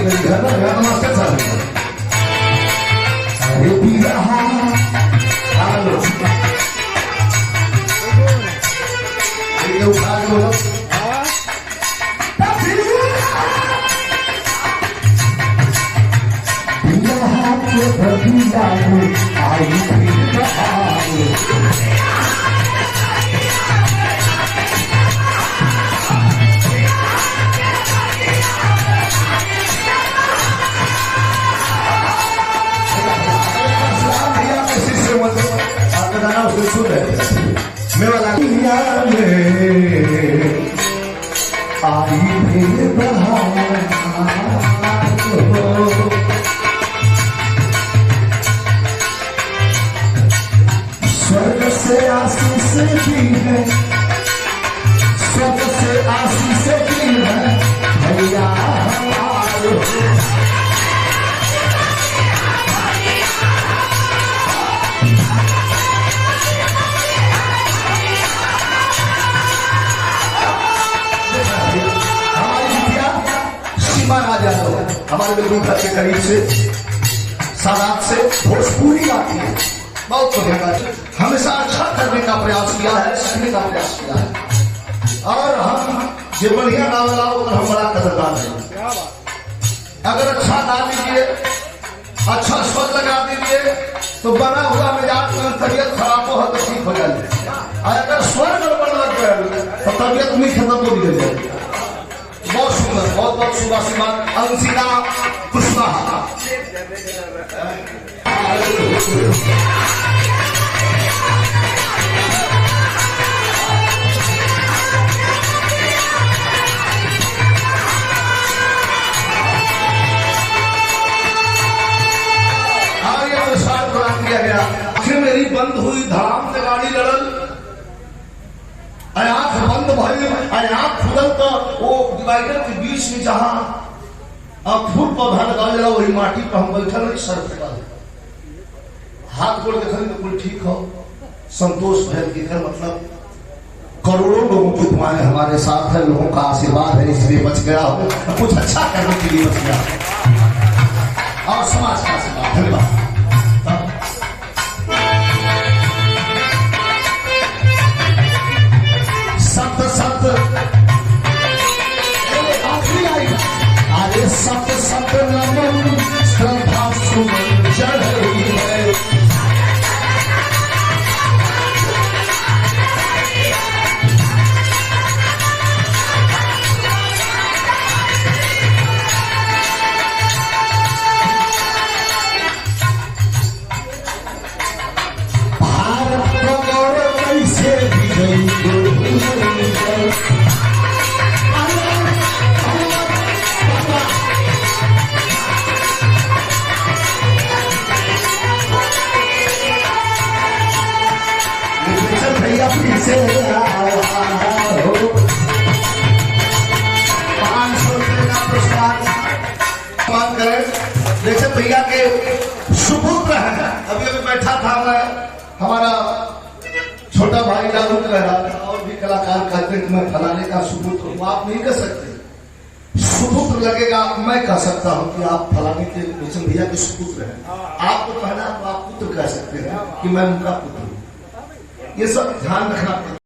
मेरी घर में नमस्ते सर अरे पीला हेलो ये उठा लो आई मेरा आई फिर स्वर्ग से आशीष भी है, स्वर्ग से आशीष भी है भैया हमारे बिल्कुल घर के करीब से सादात से भोजपुरी आती है, बहुत बढ़िया बात है। हमेशा अच्छा करने का प्रयास किया है, सीखने का प्रयास किया है और हम जो बढ़िया नावल आओ हम बड़ा कदरदान है। अगर अच्छा गा दीजिए, अच्छा स्वर लगा दीजिए तो बना हुआ मिजाज में तबियत खराब हो तो ठीक हो जाए, अगर स्वर गड़बड़ लग गया तो तबियत भी खत्म हो जाएगी। बहुत सुंदर, बहुत बहुत सुभाषिमान अंशिका कुशवाहा। आगे प्रसाद प्रदान किया गया। फिर मेरी बंद हुई धाम से गाड़ी लड़ल, आंख बंद भई, आंख खुलल तो वो डिवाइडर के बीच में जहां फूल पौधा लगा जला वही माटी पर हम बैठल नहीं, सर फटा हाथ गोड़ देखल तो कुल ठीक हो, संतोष भैल की मतलब करोड़ों लोगों की दुआएं हमारे साथ है, लोगों का आशीर्वाद है, इसलिए बच गया हो, कुछ अच्छा करने के लिए बच गया और समाज का आशीर्वाद। धन्यवाद। सत सत नमन श्रद्धा सुमन चढ़ी है, भारत को कैसे विजयी से जैसे भैया के सुपुत्र है, अभी अभी बैठा था मैं, हमारा छोटा भाई लालू कह रहा था और भी कलाकार कहते हैं मैं फलाने का सुपुत्र हूँ, आप नहीं कह सकते, सुपुत्र लगेगा मैं कह सकता हूँ कि आप फलाने के भैया के सुपुत्र हैं, आपको कहना आप पुत्र कह सकते हैं कि मैं उनका पुत्र हूँ। ये सब ध्यान रखना पड़ता है।